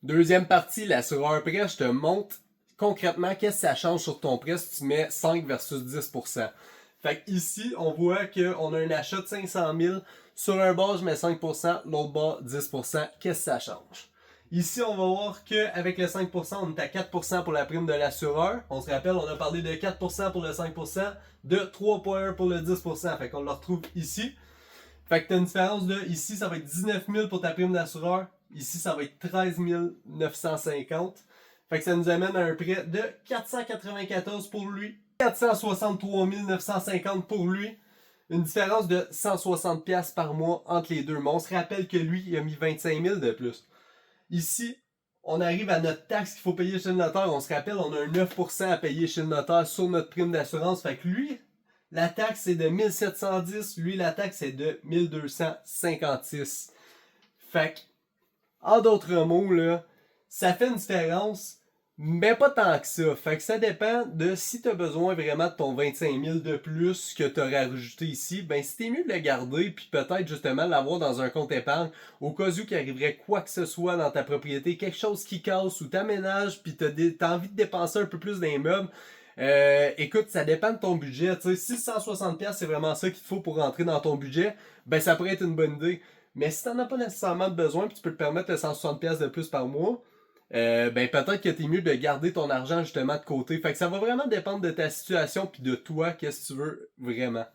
Deuxième partie, l'assureur prêt, je te montre concrètement qu'est-ce que ça change sur ton prêt si tu mets 5 versus 10%. Fait que ici, on voit qu'on a un achat de 500 000. Sur un bas, je mets 5%, l'autre bas, 10%. Qu'est-ce que ça change? Ici, on va voir qu'avec le 5%, on est à 4% pour la prime de l'assureur. On se rappelle, on a parlé de 4% pour le 5%, de 3,1% pour le 10%. Fait qu'on le retrouve ici. Fait que tu as une différence de, ici, ça va être 19 000 pour ta prime d'assureur. Ici, ça va être 13 950. Fait que ça nous amène à un prêt de 494 pour lui, 463 950 pour lui. Une différence de 160$ par mois entre les deux. Mais on se rappelle que lui, il a mis 25 000 de plus. Ici, on arrive à notre taxe qu'il faut payer chez le notaire. On se rappelle, on a un 9% à payer chez le notaire sur notre prime d'assurance. Fait que lui, la taxe est de 1710. Lui, la taxe est de 1256. Fait que, en d'autres mots, là, ça fait une différence, mais pas tant que ça. Fait que ça dépend de si tu as besoin vraiment de ton 25 000 de plus que tu aurais rajouté ici. Ben, si t'es mieux de le garder, puis peut-être justement l'avoir dans un compte épargne, au cas où il arriverait quoi que ce soit dans ta propriété, quelque chose qui casse ou t'aménages, puis t'as envie de dépenser un peu plus dans les meubles. Écoute, ça dépend de ton budget. T'sais, si 160$ c'est vraiment ça qu'il te faut pour rentrer dans ton budget, ben ça pourrait être une bonne idée. Mais si t'en as pas nécessairement besoin, puis tu peux te permettre le 160$ de plus par mois, ben peut-être que t'es mieux de garder ton argent justement de côté. Fait que ça va vraiment dépendre de ta situation puis de toi, qu'est-ce que tu veux vraiment.